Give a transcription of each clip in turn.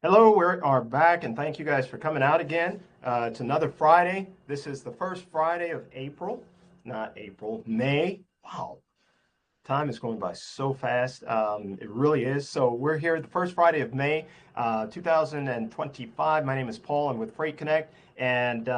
Hello, we are back, and thank you guys for coming out again. It's another Friday. This is the first Friday of April, not April, May. Wow, time is going by so fast. It really is. So we're here the first Friday of May, 2025. My name is Paul. I'm with Freight Connect. And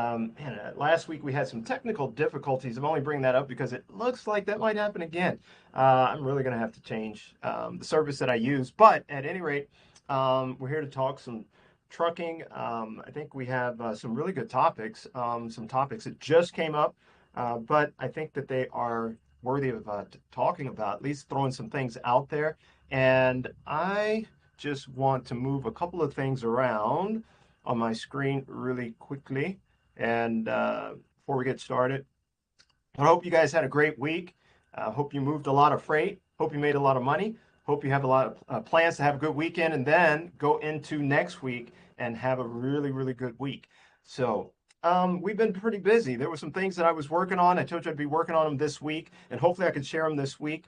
last week we had some technical difficulties. I'm only bringing that up because it looks like that might happen again. I'm really going to have to change the service that I use. But at any rate, we're here to talk some trucking. I think we have some really good topics, some topics that just came up, but I think that they are worthy of talking about, at least throwing some things out there. And I just want to move a couple of things around on my screen really quickly. And before we get started, I hope you guys had a great week. Hope you moved a lot of freight. Hope you made a lot of money. Hope you have a lot of plans to have a good weekend and then go into next week and have a really, really good week. So, we've been pretty busy. There were some things that I was working on. I told you I'd be working on them this week, and hopefully I could share them this week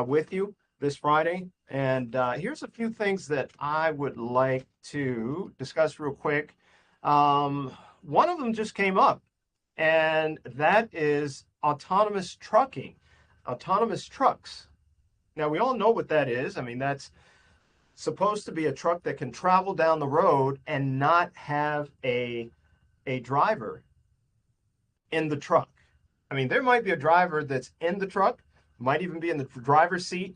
with you this Friday. And here's a few things that I would like to discuss real quick. One of them just came up, and that is autonomous trucking, autonomous trucks. Now, we all know what that is. I mean, that's supposed to be a truck that can travel down the road and not have a driver in the truck. I mean, there might be a driver that's in the truck, might even be in the driver's seat,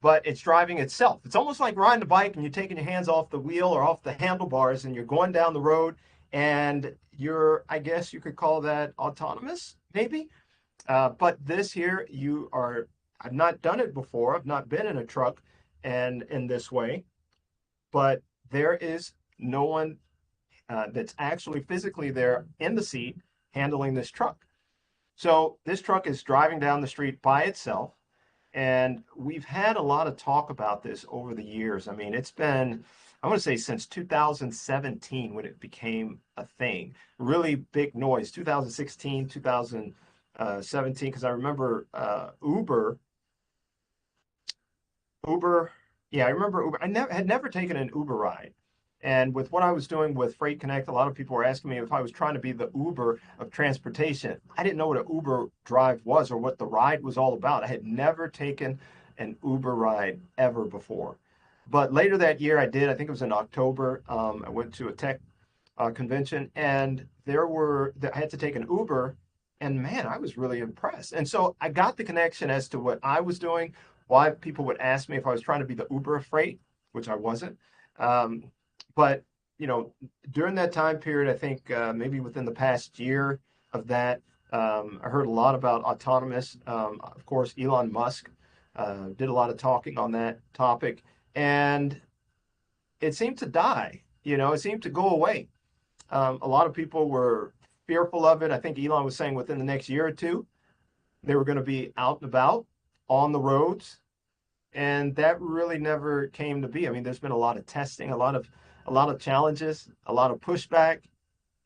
but it's driving itself. It's almost like riding a bike and you're taking your hands off the wheel or off the handlebars and you're going down the road and I guess you could call that autonomous, maybe. But this here, I've not done it before. I've not been in a truck and in this way, but there is no one that's actually physically there in the seat handling this truck. So this truck is driving down the street by itself. And we've had a lot of talk about this over the years. I mean, it's been, I want to say since 2017 when it became a thing. Really big noise, 2016, 2017, because I remember Uber, yeah, I remember Uber. Had never taken an Uber ride. And with what I was doing with Freight Connect, a lot of people were asking me if I was trying to be the Uber of transportation. I didn't know what an Uber drive was or what the ride was all about. I had never taken an Uber ride ever before. But later that year, I did. I think it was in October. I went to a tech convention, and I had to take an Uber, and man, I was really impressed. And so I got the connection as to what I was doing, why people would ask me if I was trying to be the Uber of freight, which I wasn't. Um, but during that time period, I think maybe within the past year of that, I heard a lot about autonomous. Of course, Elon Musk did a lot of talking on that topic, and it seemed to die. It seemed to go away. A lot of people were fearful of it. I think Elon was saying within the next year or two, they were going to be out and about on the roads, and that really never came to be. I mean, there's been a lot of testing, a lot of challenges, a lot of pushback,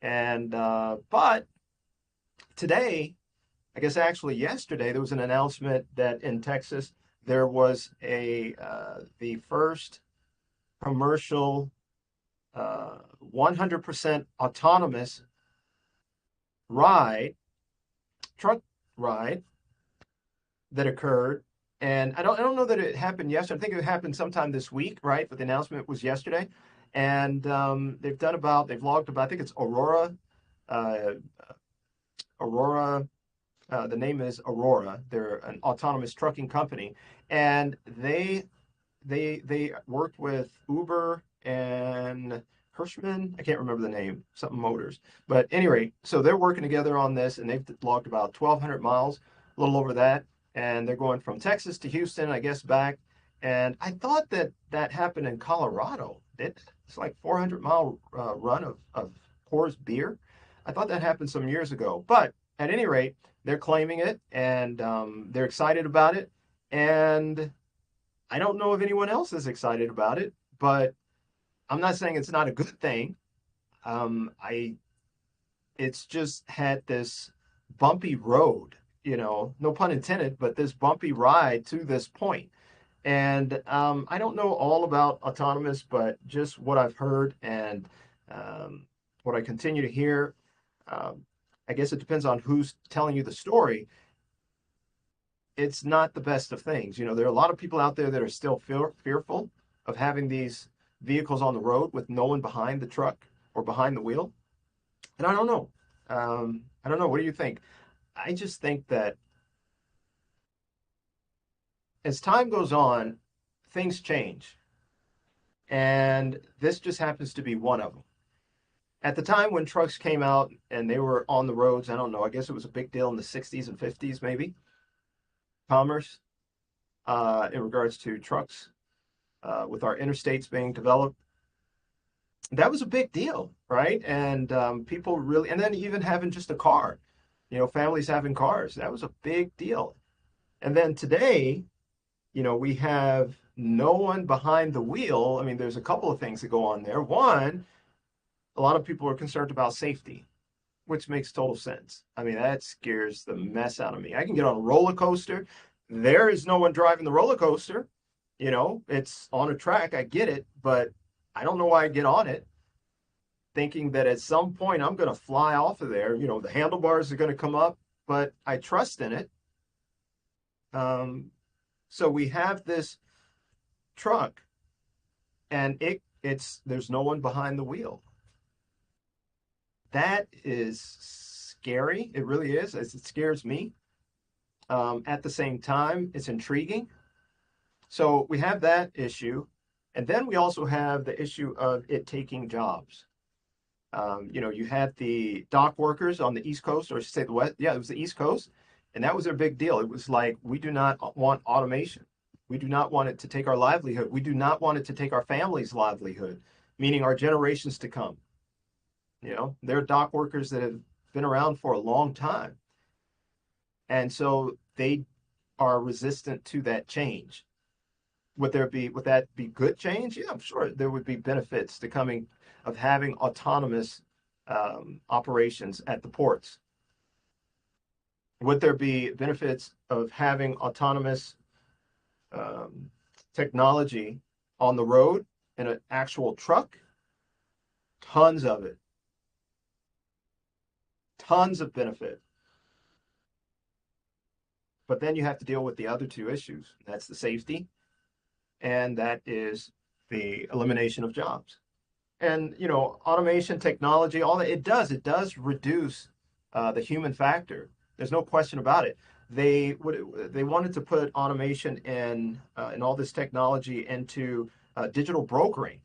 and but today, I guess actually yesterday, there was an announcement that in Texas there was the first commercial 100% autonomous ride, truck ride that occurred. And I don't know that it happened yesterday. I think it happened sometime this week, right? But the announcement was yesterday. And they've logged about, I think it's uh, Aurora, the name is Aurora. They're an autonomous trucking company. And they worked with Uber and Hirschman. I can't remember the name, something Motors. But anyway, so they're working together on this, and they've logged about 1,200 miles, a little over that, and they're going from Texas to Houston, I guess, back. And I thought that that happened in Colorado. It's like 400-mile run of Coors beer. I thought that happened some years ago. But at any rate, they're claiming it, and they're excited about it. And I don't know if anyone else is excited about it, but I'm not saying it's not a good thing. I It's just had this bumpy road, no pun intended, but this bumpy ride to this point. And I don't know all about autonomous, but just what I've heard and um, what I continue to hear, um, I guess it depends on who's telling you the story. It's not the best of things. There are a lot of people out there that are still fearful of having these vehicles on the road with no one behind the truck or behind the wheel. And I don't know. I don't know. What do you think? I just think that as time goes on, things change. And this just happens to be one of them. At the time when trucks came out and they were on the roads, I don't know, I guess it was a big deal in the 60s and 50s, maybe, commerce in regards to trucks with our interstates being developed. That was a big deal, right? And people really, and then even having just a car, families having cars, that was a big deal. And then today, we have no one behind the wheel. I mean, there's a couple of things that go on there. One, a lot of people are concerned about safety, which makes total sense. I mean, that scares the mess out of me. I can get on a roller coaster. There is no one driving the roller coaster. It's on a track. I get it, but I don't know why I get on it, thinking that at some point I'm going to fly off of there. The handlebars are going to come up, but I trust in it. So we have this truck, and it's there's no one behind the wheel. That is scary. It really is. It scares me. At the same time, it's intriguing. So we have that issue. And then we also have the issue of it taking jobs. You had the dock workers on the East Coast, or I should say the West. Yeah, it was the East Coast. And that was their big deal. It was like, we do not want automation. We do not want it to take our livelihood. We do not want it to take our family's livelihood, meaning our generations to come. They're dock workers that have been around for a long time. And so they are resistant to that change. Would that be good change? Yeah, I'm sure there would be benefits to coming of having autonomous operations at the ports. Would there be benefits of having autonomous um, technology on the road in an actual truck? Tons of it, tons of benefit. But then you have to deal with the other two issues. That's the safety, and that is the elimination of jobs. And automation, technology, all that it does reduce the human factor. There's no question about it. They wanted to put automation and all this technology into digital brokering.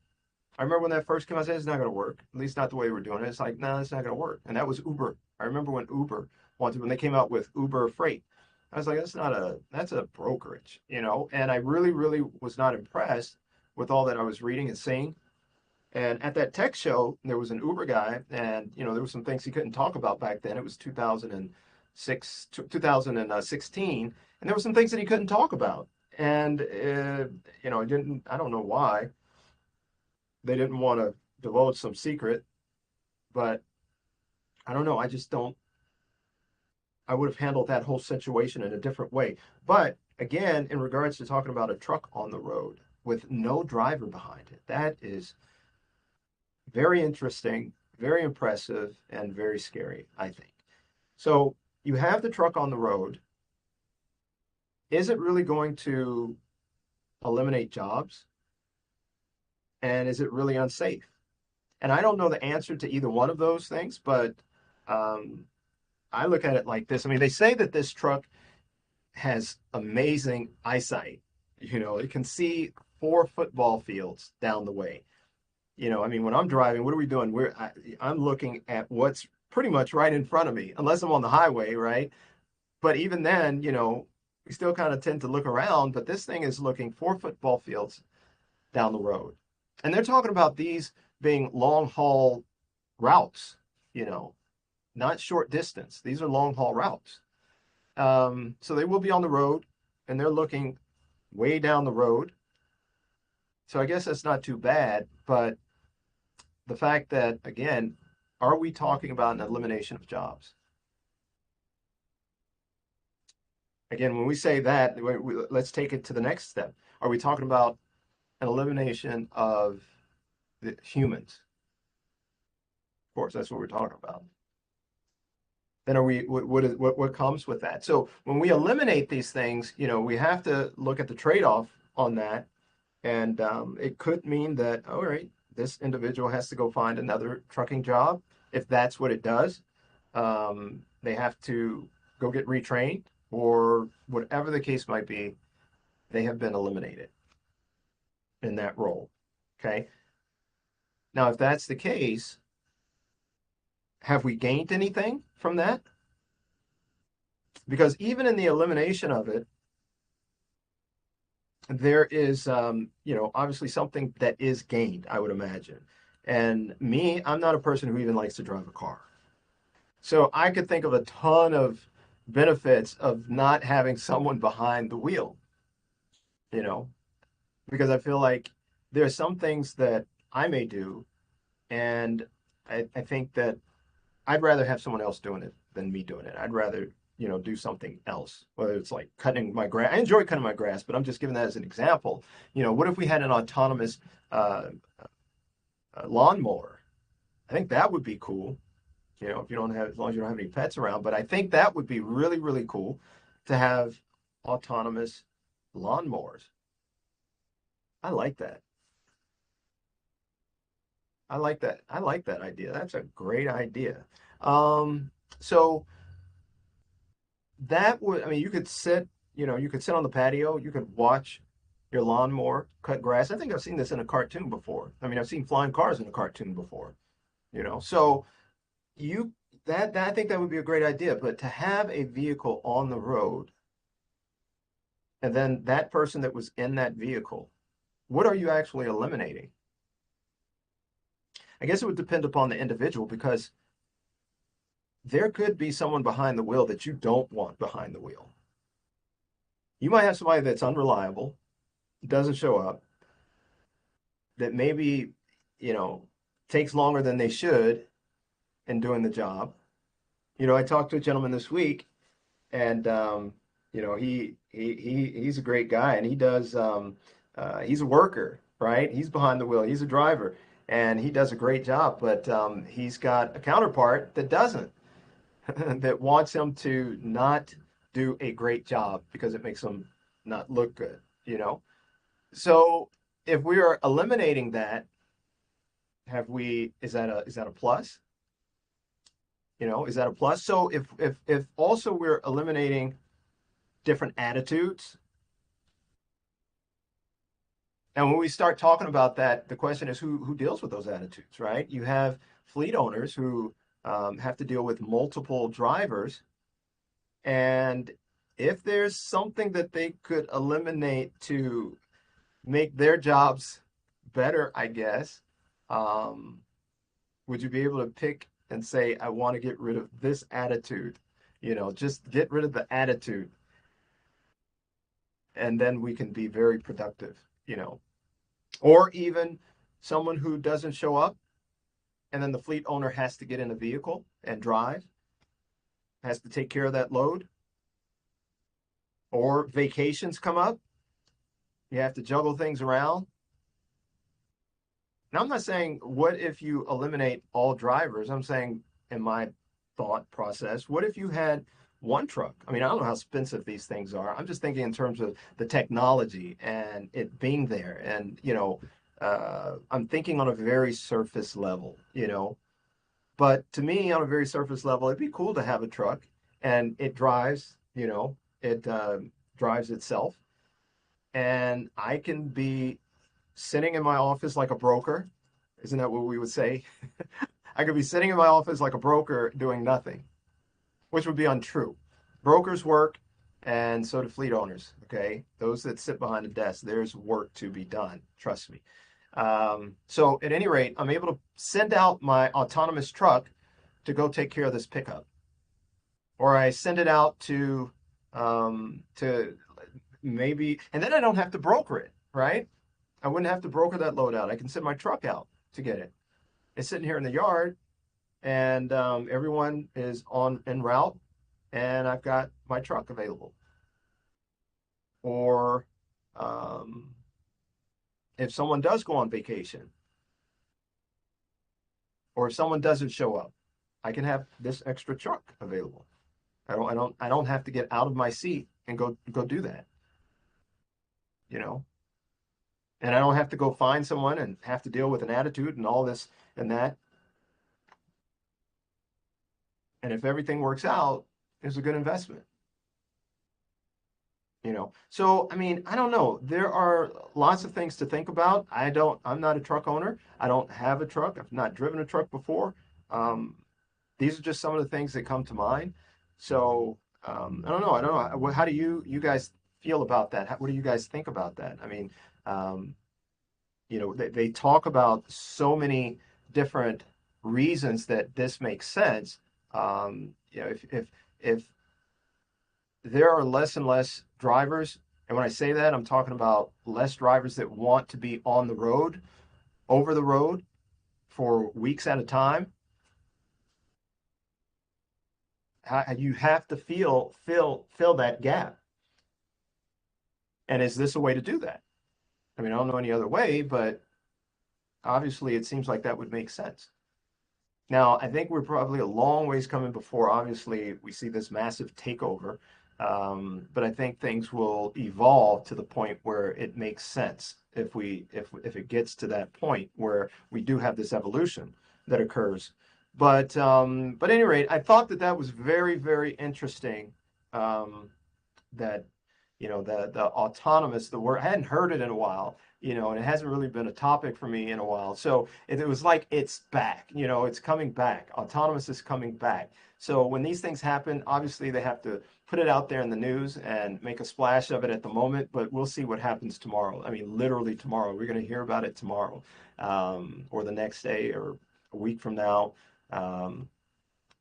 I remember when that first came out, I said it's not going to work. At least not the way we're doing it. It's like, no, it's not going to work. And that was Uber. I remember when Uber wanted when they came out with Uber Freight. I was like, that's a brokerage. And I really, really was not impressed with all that I was reading and seeing. And at that tech show, there was an Uber guy, and there were some things he couldn't talk about back then. It was 2016, and there were some things that he couldn't talk about. And I don't know why they didn't want to divulge some secret, but I don't know. I just don't. I would have handled that whole situation in a different way. But again, in regards to talking about a truck on the road with no driver behind it, that is very interesting, very impressive, and very scary, I think. So you have the truck on the road. Is it really going to eliminate jobs? And is it really unsafe? And I don't know the answer to either one of those things, but um, I look at it like this. I mean, they say that this truck has amazing eyesight. It can see 4 football fields down the way. I mean, when I'm driving, what are we doing? I'm looking at what's pretty much right in front of me, unless I'm on the highway, right? But even then, we still kind of tend to look around, but this thing is looking 4 football fields down the road. And they're talking about these being long haul routes, you know, not short distance. These are long haul routes. So they will be on the road and they're looking way down the road. So I guess that's not too bad, but the fact that, again, are we talking about an elimination of jobs? Again, when we say that, let's take it to the next step. Are we talking about an elimination of the humans? Of course, that's what we're talking about. Then are we, what comes with that? So when we eliminate these things, we have to look at the trade-off on that. And it could mean that, all right, this individual has to go find another trucking job. If that's what it does, they have to go get retrained, or whatever the case might be, they have been eliminated in that role. Okay. Now, if that's the case, have we gained anything from that? Because even in the elimination of it, there is, obviously something that is gained, I would imagine. And me, I'm not a person who even likes to drive a car. So I could think of a ton of benefits of not having someone behind the wheel, you know, because I feel like there are some things that I may do, and I think that I'd rather have someone else doing it than me doing it. I'd rather, do something else, whether it's like cutting my grass. I enjoy cutting my grass, but I'm just giving that as an example. What if we had an autonomous uh, lawnmower? I think that would be cool. If you don't have, as long as you don't have any pets around. But I think that would be really, really cool to have autonomous lawnmowers. I like that. I like that. I like that idea. That's a great idea. Um, so that would, I mean, you could sit on the patio, you could watch your lawnmower cut grass. I think I've seen this in a cartoon before. I mean, I've seen flying cars in a cartoon before, So you that I think that would be a great idea, but to have a vehicle on the road and then that person that was in that vehicle, what are you actually eliminating? I guess it would depend upon the individual because there could be someone behind the wheel that you don't want behind the wheel. You might have somebody that's unreliable, doesn't show up, that maybe, you know, takes longer than they should in doing the job. I talked to a gentleman this week, and he's a great guy, and he's a worker, right? He's behind the wheel, he's a driver, and he does a great job. But he's got a counterpart that doesn't, that wants him to not do a great job because it makes him not look good, So if we are eliminating that, is that a plus? Is that a plus? So if also we're eliminating different attitudes, and when we start talking about that, the question is who deals with those attitudes, right? You have fleet owners who have to deal with multiple drivers, and if there's something that they could eliminate to make their jobs better, I guess, um, would you be able to pick and say, I want to get rid of this attitude? Just get rid of the attitude, and then we can be very productive, or even someone who doesn't show up, and then the fleet owner has to get in a vehicle and drive, has to take care of that load, or vacations come up, you have to juggle things around. Now, I'm not saying what if you eliminate all drivers. I'm saying, in my thought process, what if you had one truck? I mean, I don't know how expensive these things are. I'm just thinking in terms of the technology and it being there. And, I'm thinking on a very surface level. But to me, on a very surface level, it'd be cool to have a truck and it drives, it drives itself. And I can be sitting in my office like a broker. Isn't that what we would say? I could be sitting in my office like a broker doing nothing, which would be untrue. Brokers work, and so do fleet owners. Okay, those that sit behind a desk, there's work to be done. Trust me. So at any rate, I'm able to send out my autonomous truck to go take care of this pickup, or I send it out to maybe, and then I don't have to broker it, right? I wouldn't have to broker that load out. I can send my truck out to get it. It's sitting here in the yard, and everyone is on en route, and I've got my truck available. Or Um, if someone does go on vacation or if someone doesn't show up, I can have this extra truck available. I don't have to get out of my seat and go do that, you know? And I don't have to go find someone and have to deal with an attitude and all this and that. And if everything works out, it's a good investment, you know? So, I mean, I don't know. There are lots of things to think about. I'm not a truck owner. I don't have a truck. I've not driven a truck before. Um, these are just some of the things that come to mind. So, I don't know. I don't know. How do you guys feel about that? What do you guys think about that? I mean, um, they talk about so many different reasons that this makes sense. If there are less and less drivers, and when I say that, I'm talking about less drivers that want to be on the road, over the road for weeks at a time. You have to fill that gap. And is this a way to do that? I mean, I don't know any other way, but obviously it seems like that would make sense. Now, I think we're probably a long ways coming before, obviously, we see this massive takeover. But I think things will evolve to the point where it makes sense if it gets to that point where we do have this evolution that occurs. But at any rate, I thought that that was very, very interesting. That the autonomous, the word, I hadn't heard it in a while, and it hasn't really been a topic for me in a while. So it was like it's back, it's coming back. Autonomous is coming back. So when these things happen, obviously they have to put it out there in the news and make a splash of it at the moment, but we'll see what happens tomorrow. I mean, literally tomorrow. We're going to hear about it tomorrow, or the next day, or a week from now. Um,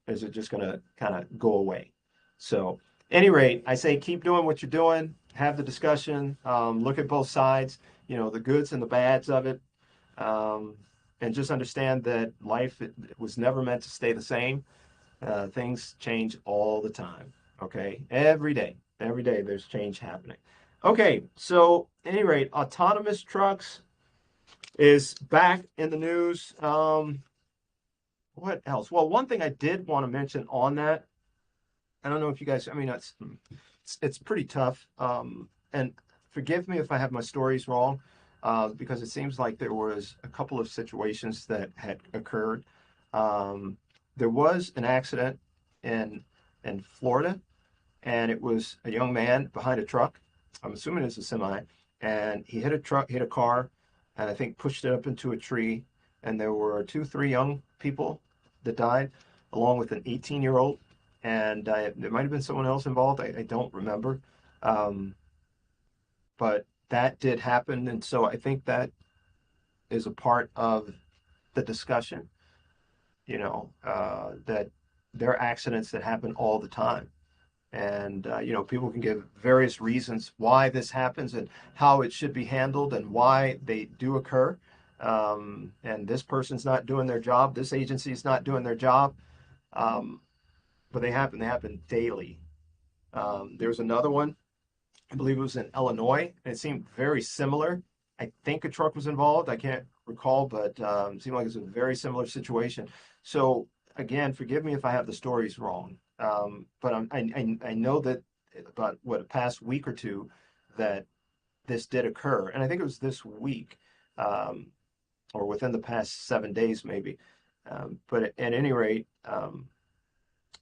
is it just going to kind of go away? So, any rate, I say keep doing what you're doing, have the discussion, look at both sides, the goods and the bads of it, um, and just understand that life it was never meant to stay the same. Things change all the time. Okay, every day there's change happening. Okay, so at any rate, autonomous trucks is back in the news. What else? Well, one thing I did want to mention on that, I don't know if you guys, I mean, it's pretty tough. And forgive me if I have my stories wrong, because it seems like there was a couple of situations that had occurred. Um, there was an accident in in Florida, and it was a young man behind a truck. I'm assuming it's a semi, and he hit a car, and I think pushed it up into a tree. And there were three young people that died, along with an 18-year-old, and there might have been someone else involved. I don't remember, um, but that did happen, and so I think that is a part of the discussion. That there are accidents that happen all the time. And people can give various reasons why this happens and how it should be handled and why they do occur. And this person's not doing their job. This agency is not doing their job. Um, but they happen. They happen daily. There's another one. I believe it was in Illinois, and it seemed very similar. I think a truck was involved. I can't recall, but it seemed like it was a very similar situation. So again, forgive me if I have the stories wrong. But I know that about a past week or two that this did occur, and I think it was this week, um, or within the past 7 days maybe. But at any rate,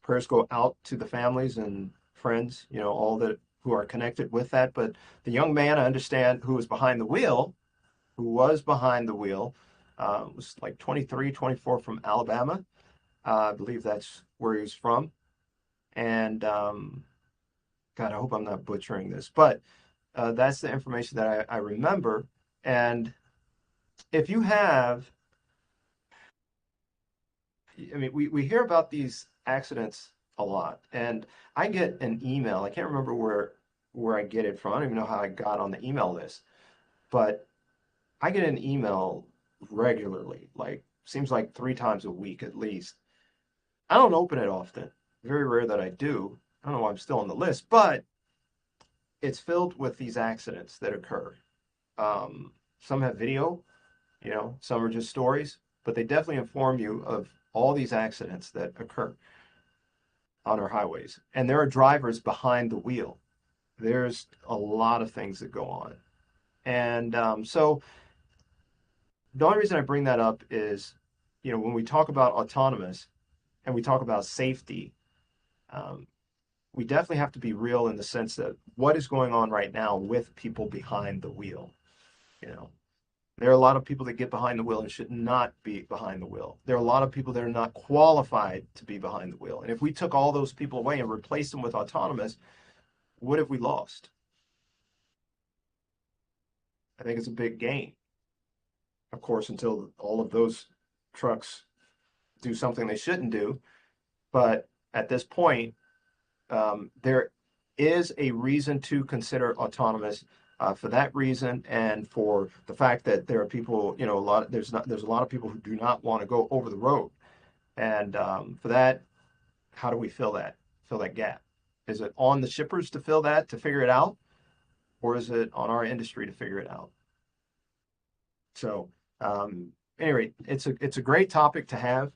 prayers go out to the families and friends, all that who are connected with that. But the young man, I understand, who was behind the wheel, was like 23, 24 from Alabama. I believe that's where he was from. And God, I hope I'm not butchering this, but that's the information that I remember. And if you have, I mean, we hear about these accidents a lot, and I get an email. I can't remember where I get it from. I don't even know how I got on the email list, but I get an email regularly, like seems like 3 times a week at least. I don't open it often. Very rare that I do. I don't know why I'm still on the list, but it's filled with these accidents that occur. Some have video, some are just stories, but they definitely inform you of all these accidents that occur on our highways. And there are drivers behind the wheel. There's a lot of things that go on. And so the only reason I bring that up is, when we talk about autonomous and we talk about safety, um, we definitely have to be real in the sense that what is going on right now with people behind the wheel. You know, there are a lot of people that get behind the wheel and should not be behind the wheel. There are a lot of people that are not qualified to be behind the wheel. And if we took all those people away and replaced them with autonomous, what have we lost? I think it's a big gain. Of course, until all of those trucks do something they shouldn't do. But at this point, there is a reason to consider autonomous for that reason, and for the fact that there are people, there's a lot of people who do not want to go over the road, and for that, how do we fill that gap? Is it on the shippers to fill that, to figure it out, or is it on our industry to figure it out? So, anyway, it's a great topic to have,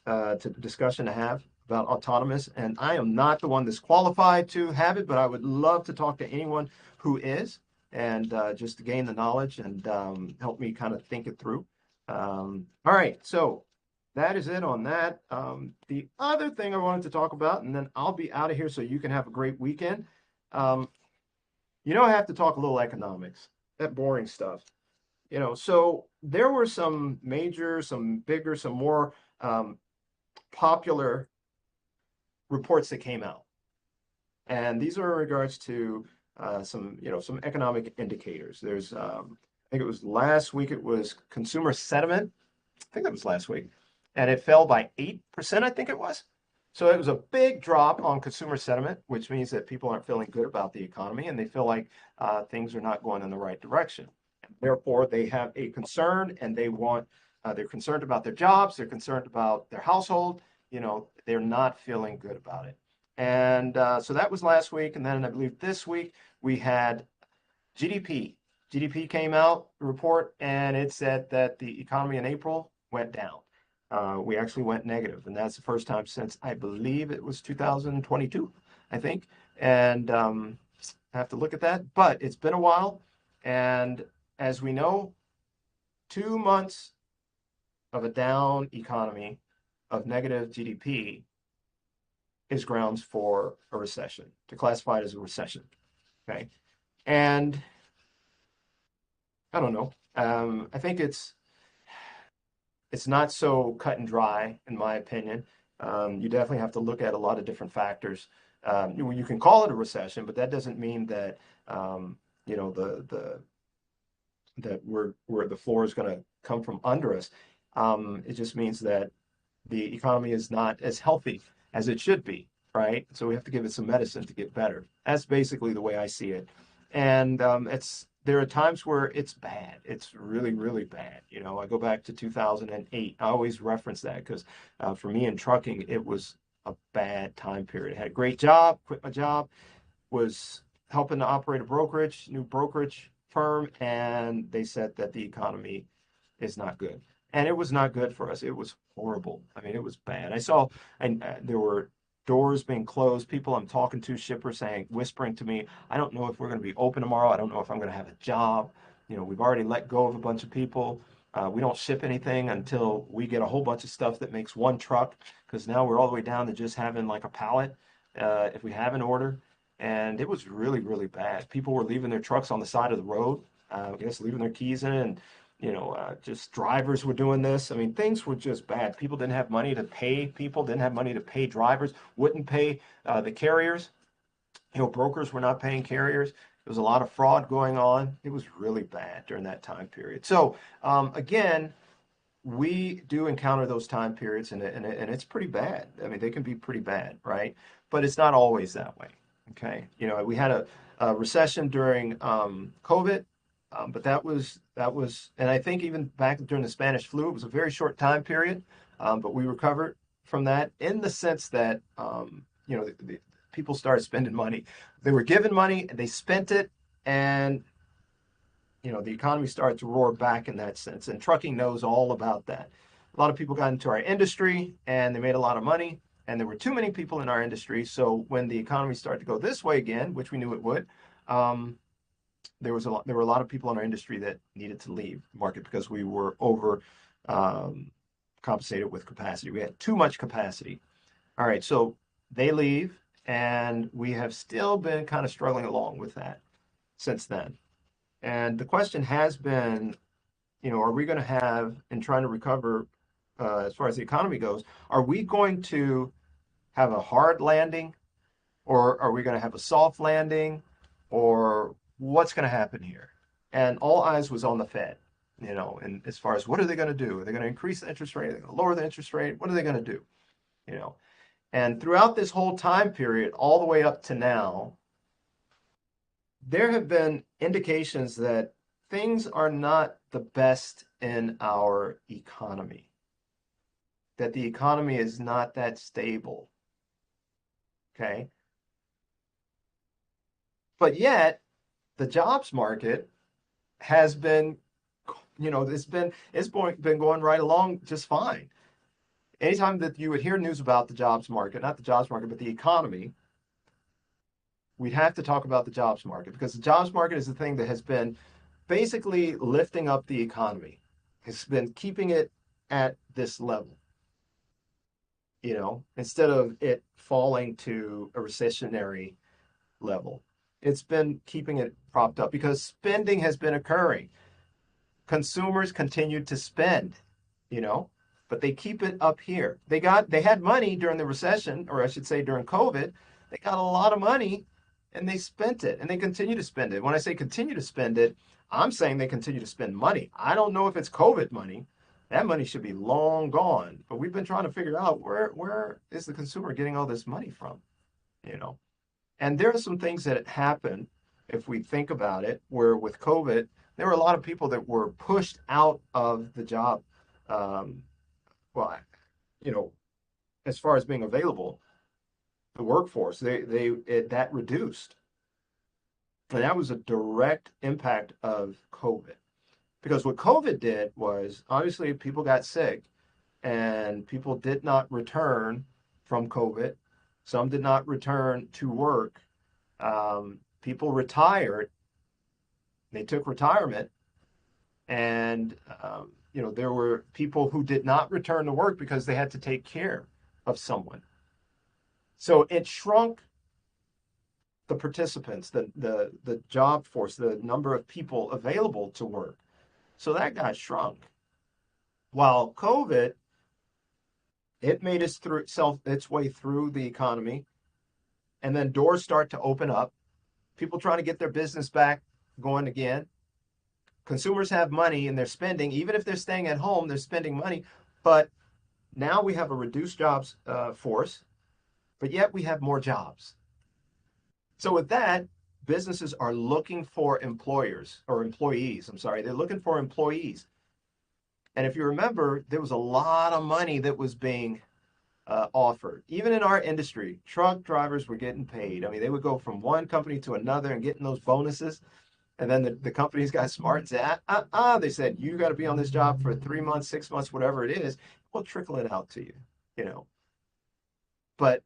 to discussion to have about autonomous, and I am not the one that's qualified to have it, but I would love to talk to anyone who is, and just to gain the knowledge and help me kind of think it through. All right, so that is it on that. The other thing I wanted to talk about, and then I'll be out of here so you can have a great weekend. Um, I have to talk a little economics, that boring stuff. So there were some major, some bigger, some more popular reports that came out. And these are in regards to some economic indicators. I think it was last week, it was consumer sentiment. I think that was last week. And it fell by 8%, I think it was. So it was a big drop on consumer sentiment, which means that people aren't feeling good about the economy and they feel like things are not going in the right direction. Therefore, they have a concern and they're concerned about their jobs, they're concerned about their household, they're not feeling good about it. And so that was last week. And then I believe this week we had GDP. GDP came out, report, and it said that the economy in April went down. We actually went negative, and that's the first time since I believe it was 2022, I think. And I have to look at that, but it's been a while. And as we know, 2 months of a down economy, of negative GDP, is grounds for a recession, to classify it as a recession. Okay. And I don't know. I think it's not so cut and dry, in my opinion. You definitely have to look at a lot of different factors. You can call it a recession, but that doesn't mean that the that we're the floor is going to come from under us. It just means that the economy is not as healthy as it should be, right? So we have to give it some medicine to get better. That's basically the way I see it. And there are times where it's bad. It's really, really bad. I go back to 2008. I always reference that because for me in trucking, it was a bad time period. I had a great job, quit my job, was helping to operate a new brokerage firm, and they said that the economy is not good. And it was not good for us. It was horrible. I mean, it was bad. I saw, and there were doors being closed. People I'm talking to, shippers saying, whispering to me, I don't know if we're going to be open tomorrow. I don't know if I'm going to have a job. We've already let go of a bunch of people. We don't ship anything until we get a whole bunch of stuff that makes one truck, because now we're all the way down to just having like a pallet if we have an order. And it was really, really bad. People were leaving their trucks on the side of the road, I guess leaving their keys in, and just drivers were doing this. I mean, things were just bad. People didn't have money to pay people, didn't have money to pay drivers, wouldn't pay the carriers. Brokers were not paying carriers. There was a lot of fraud going on. It was really bad during that time period. So again, we do encounter those time periods, and it's pretty bad. I mean, they can be pretty bad, right? But it's not always that way. Okay. We had a recession during COVID. But that was, and I think even back during the Spanish flu, it was a very short time period. But we recovered from that in the sense that, people started spending money. They were given money, and they spent it, and the economy started to roar back in that sense. And trucking knows all about that. A lot of people got into our industry, and they made a lot of money, and there were too many people in our industry. So when the economy started to go this way again, which we knew it would, um, there were a lot of people in our industry that needed to leave the market because we were over um, compensated with capacity. We had too much capacity. All right, so they leave, and we have still been kind of struggling along with that since then. And the question has been, are we going to have, in trying to recover, as far as the economy goes, are we going to have a hard landing, or are we going to have a soft landing, or what's going to happen here? And all eyes was on the Fed, and as far as what are they going to do? Are they going to increase the interest rate? Are they going to lower the interest rate? What are they going to do? You know, and throughout this whole time period, all the way up to now, there have been indications that things are not the best in our economy, that the economy is not that stable. Okay. But yet, the jobs market has been, been going right along just fine. Anytime that you would hear news about the jobs market, not the jobs market, but the economy, we'd have to talk about the jobs market, because the jobs market is the thing that has been basically lifting up the economy. It's been keeping it at this level, instead of it falling to a recessionary level. It's been keeping it propped up because spending has been occurring. Consumers continued to spend, you know, but they keep it up here. They had money during the recession, or I should say during COVID. They got a lot of money and they spent it, and they continue to spend it. When I say continue to spend it, I'm saying they continue to spend money. I don't know if it's COVID money. That money should be long gone. But we've been trying to figure out where is the consumer getting all this money from, you know? And there are some things that happen, if we think about it, where with COVID, there were a lot of people that were pushed out of the job. Um, well, you know, as far as being available, the workforce, that reduced. And that was a direct impact of COVID. Because what COVID did was, obviously people got sick and people did not return from COVID. Some did not return to work. People retired. They took retirement. And, there were people who did not return to work because they had to take care of someone. So it shrunk the participants, the job force, the number of people available to work. So that got shrunk. While COVID, it made its way through the economy, and then doors start to open up. People trying to get their business back going again. Consumers have money and they're spending, even if they're staying at home, they're spending money. But now we have a reduced jobs force, but yet we have more jobs. So with that, businesses are looking for employees. I'm sorry, they're looking for employees. And if you remember, there was a lot of money that was being offered. Even in our industry, truck drivers were getting paid. I mean, they would go from one company to another and getting those bonuses. And then the companies got smart and said, they said, you got to be on this job for 3 months, 6 months, whatever it is. We'll trickle it out to you, But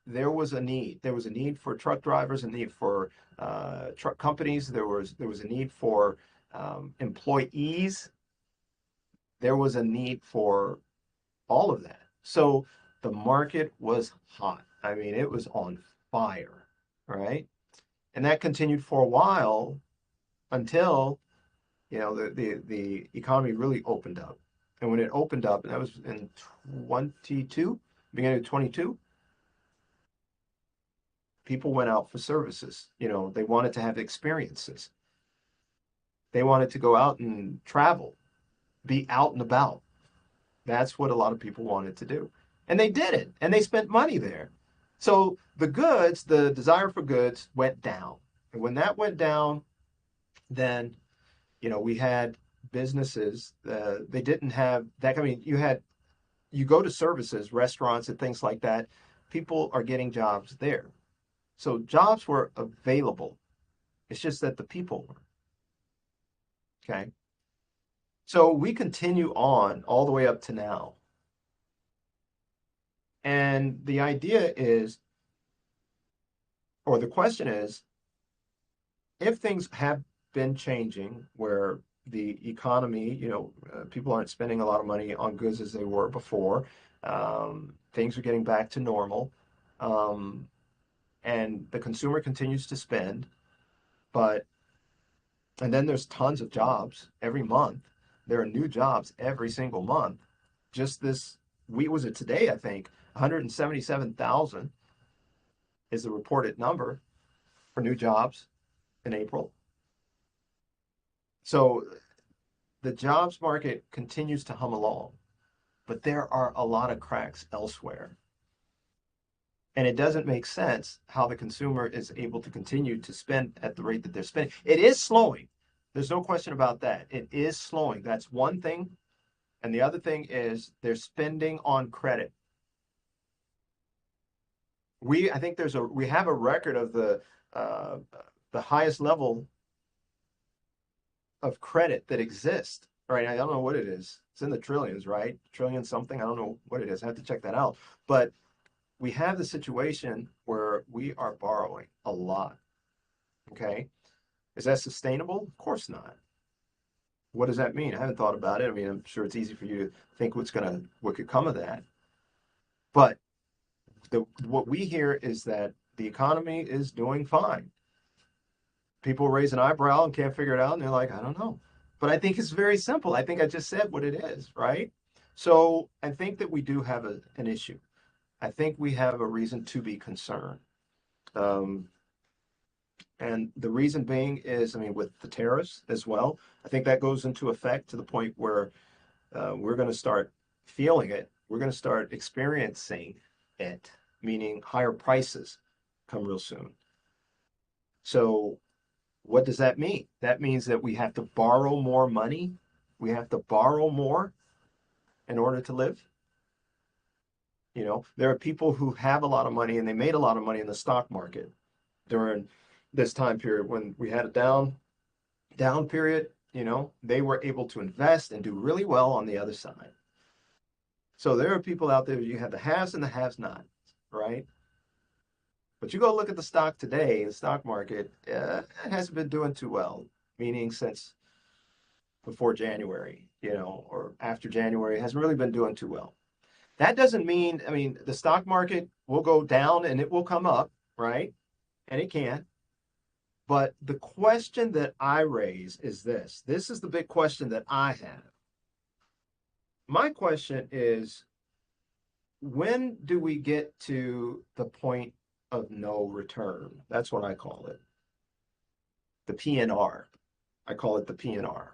there was a need. There was a need for truck drivers, a need for truck companies. There was a need for employees. There was a need for all of that. So the market was hot. I mean, it was on fire, right? And that continued for a while until, the economy really opened up. And when it opened up, and that was in 22, beginning of 22, people went out for services. They wanted to have experiences. They wanted to go out and travel, be out and about. That's what a lot of people wanted to do. And they did it, and they spent money there. So the desire for goods went down. And when that went down, then, we had businesses, they didn't have that. I mean, you go to services, restaurants and things like that, people are getting jobs there. So jobs were available. It's just that the people were. Okay. So we continue on all the way up to now. And the idea is, or the question is, if things have been changing where the economy, people aren't spending a lot of money on goods as they were before, things are getting back to normal, um, and the consumer continues to spend, but, and then there's tons of jobs every month. There are new jobs every single month. Just this week, was it today, I think, 177,000 is the reported number for new jobs in April. So the jobs market continues to hum along, but there are a lot of cracks elsewhere. And it doesn't make sense how the consumer is able to continue to spend at the rate that they're spending. It is slowing. There's no question about that. It is slowing. That's one thing. And the other thing is they're spending on credit. I think we have a record of uh, the highest level of credit that exists. Right? I don't know what it is. It's in the trillions, right? Trillion something. I don't know what it is. I have to check that out. But we have the situation where we are borrowing a lot. Okay. Is that sustainable? Of course not. What does that mean? I haven't thought about it. I mean, I'm sure it's easy for you to think what could come of that. But what we hear is that the economy is doing fine. People raise an eyebrow and can't figure it out, and they're like, I don't know. But I think it's very simple. I think I just said what it is, right? So I think that we do have an issue. I think we have a reason to be concerned. Um, and the reason being is, I mean, with the tariffs as well, I think that goes into effect to the point where we're going to start feeling it. We're going to start experiencing it, meaning higher prices come real soon. So, what does that mean? That means that we have to borrow more money. We have to borrow more in order to live. There are people who have a lot of money and they made a lot of money in the stock market during this time period when we had a down period. They were able to invest and do really well on the other side. So there are people out there, you have the haves and the haves not, right? But you go look at the stock today, the stock market, it hasn't been doing too well, meaning since before January, or after January, it hasn't really been doing too well. That doesn't mean, I mean, the stock market will go down and it will come up, right? And it can. But the question that I raise is this. This is the big question that I have. My question is, when do we get to the point of no return? That's what I call it. The PNR. I call it the PNR.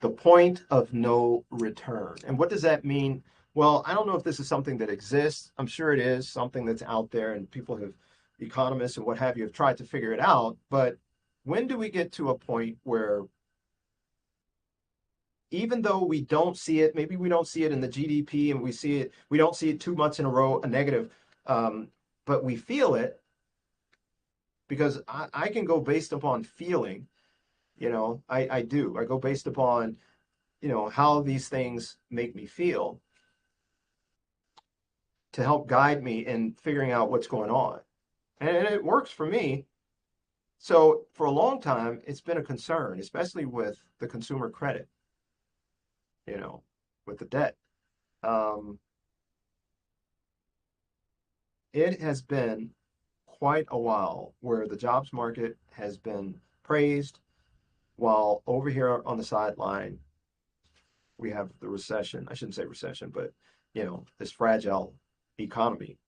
The point of no return. And what does that mean? Well, I don't know if this is something that exists. I'm sure it is something that's out there and people have, economists and what have you, have tried to figure it out. But when do we get to a point where even though we don't see it, maybe we don't see it in the GDP and we don't see it 2 months in a row, a negative, but we feel it because I can go based upon feeling, I do. I go based upon, how these things make me feel to help guide me in figuring out what's going on. And it works for me. So for a long time, it's been a concern, especially with the consumer credit, with the debt. Um, it has been quite a while where the jobs market has been praised, while over here on the sideline, we have the recession. I shouldn't say recession, but this fragile economy.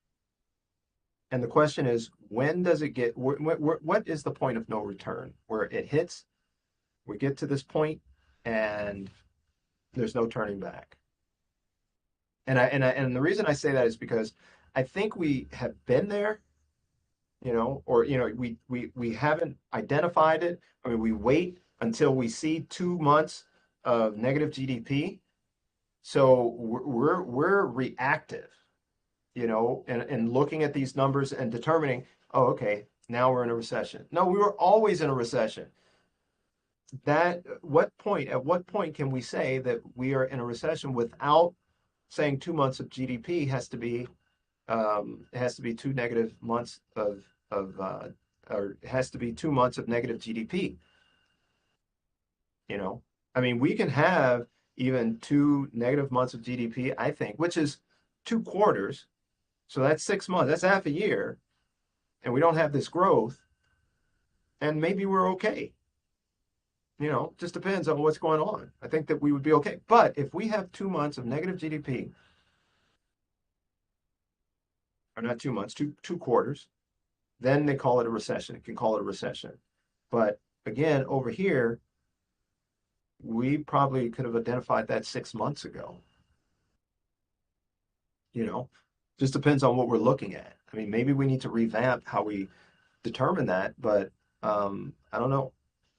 And the question is, when does it get, what is the point of no return where it hits, we get to this point and there's no turning back. And the reason I say that is because I think we have been there, or we haven't identified it. I mean, we wait until we see 2 months of negative GDP. So we're reactive, and looking at these numbers and determining, Oh, okay, now we're in a recession. No, we were always in a recession. At what point can we say that we are in a recession without saying 2 months of GDP it has to be two negative months of or it has to be 2 months of negative GDP, you know? I mean, we can have even two negative months of GDP, I think, which is 2 quarters. So that's 6 months, that's half a year, and we don't have this growth, and maybe we're okay. Just depends on what's going on. I think that we would be okay. But if we have 2 months of negative GDP, or not 2 months, two quarters, then they call it a recession. It can call it a recession. But again, over here, we probably could have identified that 6 months ago. You know, just depends on what we're looking at. I mean, maybe we need to revamp how we determine that, but I don't know.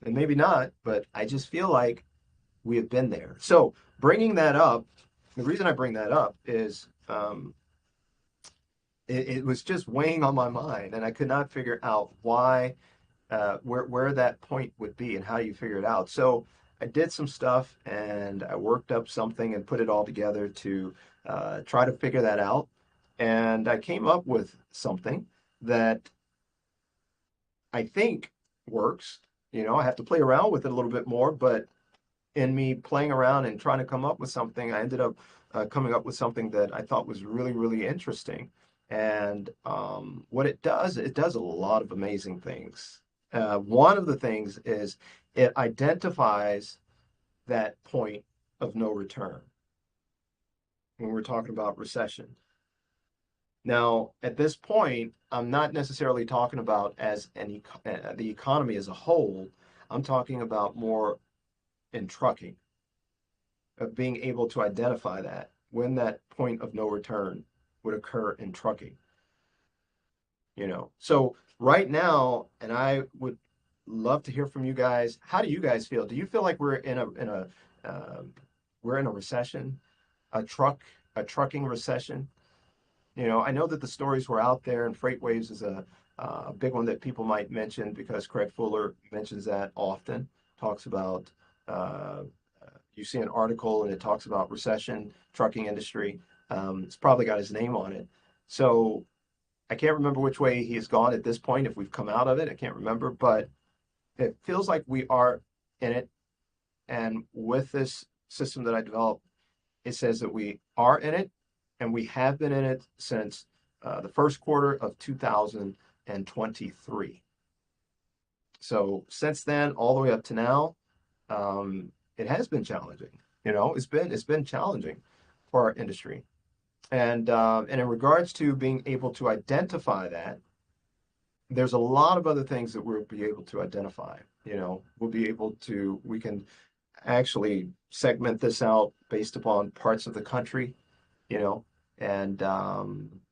And maybe not, but I just feel like we have been there. So bringing that up, the reason I bring that up is it was just weighing on my mind, and I could not figure out why, where that point would be and how you figure it out. So I did some stuff and I worked up something and put it all together to try to figure that out. And I came up with something that I think works. I have to play around with it a little bit more, but in me playing around and trying to come up with something, I ended up coming up with something that I thought was really, really interesting. And what it does a lot of amazing things. One of the things is it identifies that point of no return when we're talking about recession. Now, at this point, I'm not necessarily talking about the economy as a whole. I'm talking about more in trucking, of being able to identify that when that point of no return would occur in trucking. So right now, and I would love to hear from you guys. How do you guys feel? Do you feel like uh, we're in a recession, a trucking recession? I know that the stories were out there, and FreightWaves is a big one that people might mention because Craig Fuller mentions that often. Talks about you see an article and it talks about recession, trucking industry. It's probably got his name on it. So I can't remember which way he has gone at this point. If we've come out of it, I can't remember, but it feels like we are in it. And with this system that I developed, it says that we are in it and we have been in it since the first quarter of 2023. So since then, all the way up to now, it has been challenging. It's been challenging for our industry. And in regards to being able to identify that, there's a lot of other things that we'll be able to identify. We can actually segment this out based upon parts of the country, you know, and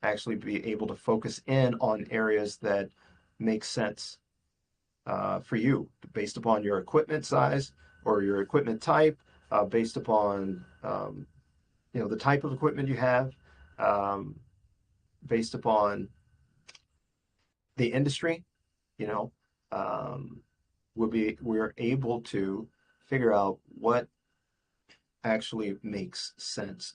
actually be able to focus in on areas that make sense for you based upon your equipment size or your equipment type, based upon the type of equipment you have, um, based upon the industry, you know, um, we're able to figure out what actually makes sense.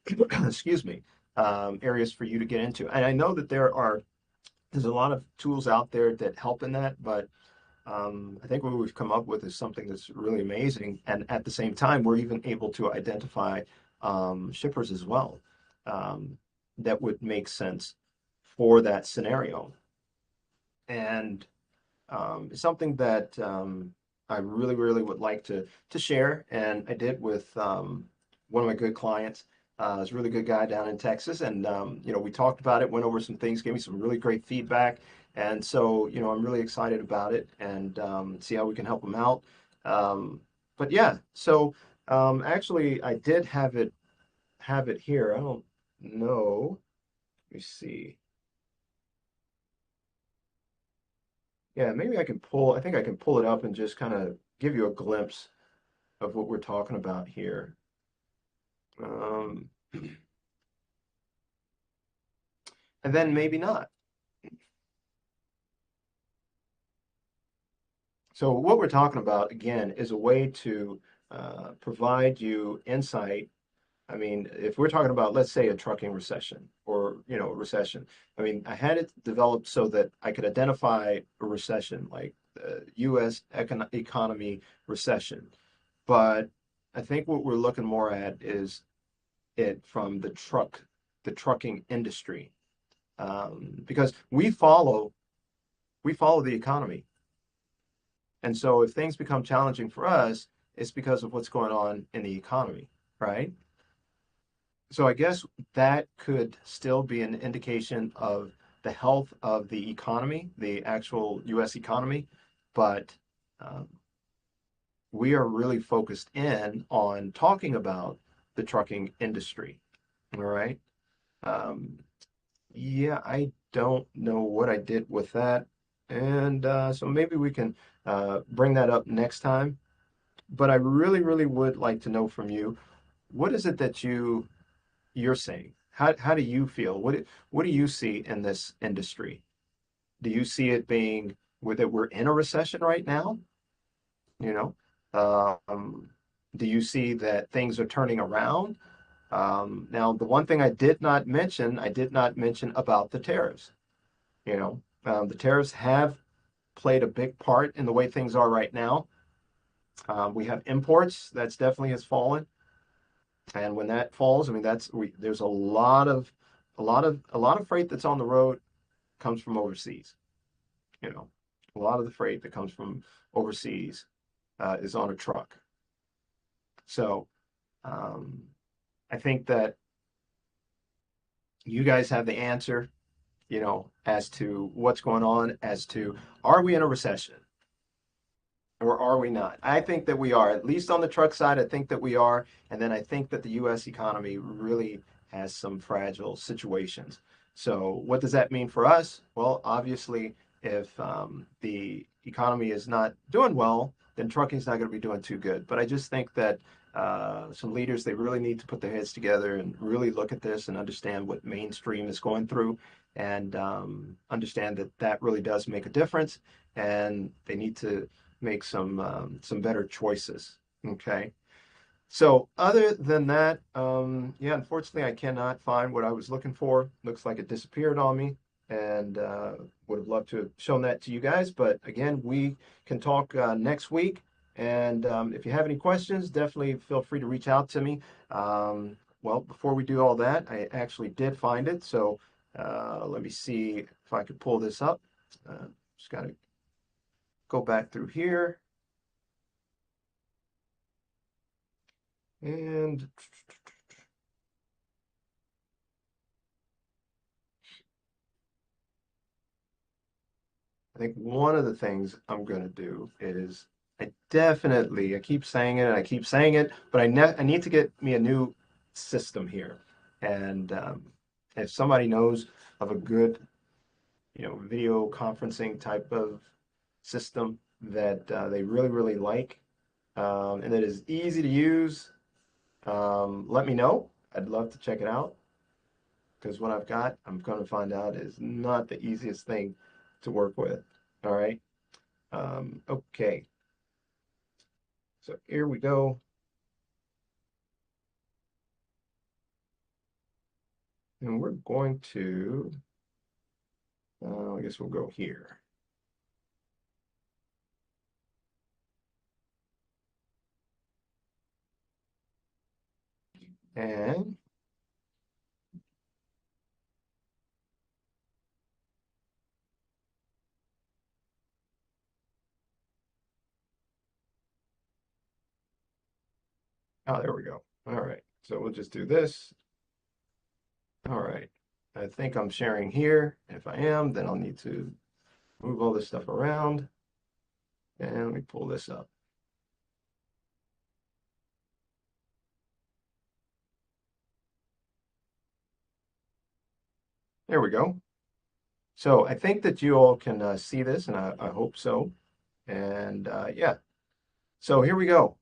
Excuse me. Areas for you to get into. And I know that there's a lot of tools out there that help in that, but I think what we've come up with is something that's really amazing. And at the same time, we're even able to identify shippers as well, um, that would make sense for that scenario. And it's something that I really, really would like to share. And I did with one of my good clients. He's a really good guy down in Texas, and we talked about it, went over some things, gave me some really great feedback, and so I'm really excited about it and see how we can help him out. But yeah, so actually, I did have it here. I don't know. Let me see. Yeah, maybe I can pull. I think I can pull it up and just kind of give you a glimpse of what we're talking about here. Um, and then maybe not. So what we're talking about again is a way to provide you insight. I mean, if we're talking about, let's say, a trucking recession or, a recession, I mean, I had it developed so that I could identify a recession, like the U.S. economy recession. But I think what we're looking more at is it from the trucking industry, because we follow the economy, and so if things become challenging for us, it's because of what's going on in the economy, right? So I guess that could still be an indication of the health of the economy, the actual U.S. economy, but um, we are really focused in on talking about the trucking industry. All right. Um, yeah, I don't know what I did with that. And so maybe we can bring that up next time. But I really, really would like to know from you, what is it that you're saying? How do you feel? What do you see in this industry? Do you see it being that we're in a recession right now? You know, um, do you see that things are turning around? Now, the one thing I did not mention about the tariffs. The tariffs have played a big part in the way things are right now. We have imports that's definitely has fallen, and when that falls, I mean there's a lot of freight that's on the road comes from overseas. You know, a lot of the freight that comes from overseas is on a truck. So um, I think that you guys have the answer, as to what's going on, as to are we in a recession or are we not? I think that we are, at least on the truck side. I think that we are. And then I think that the U.S. economy really has some fragile situations. So, what does that mean for us? Well, obviously, if the economy is not doing well, then trucking is not going to be doing too good. But I just think that some leaders, they really need to put their heads together and really look at this and understand what mainstream is going through, and understand that that really does make a difference. And they need to make some better choices. Okay. So other than that, yeah, unfortunately, I cannot find what I was looking for. Looks like it disappeared on me, and would have loved to have shown that to you guys. But again, we can talk next week. And if you have any questions, definitely feel free to reach out to me. Well, before we do all that, I actually did find it. So let me see if I could pull this up. Just got to go back through here. And I think one of the things I'm going to do is I keep saying it and I keep saying it, but I need to get me a new system here. And if somebody knows of a good, video conferencing type of system that they really, really like, and that is easy to use, let me know. I'd love to check it out, because what I've got, I'm going to find out, is not the easiest thing to work with. All right. Okay. So here we go. And we're going to, I guess we'll go here. And oh, there we go. All right. So we'll just do this. All right. I think I'm sharing here. If I am, then I'll need to move all this stuff around. And let me pull this up. There we go. So I think that you all can see this, and I hope so. And yeah, so here we go.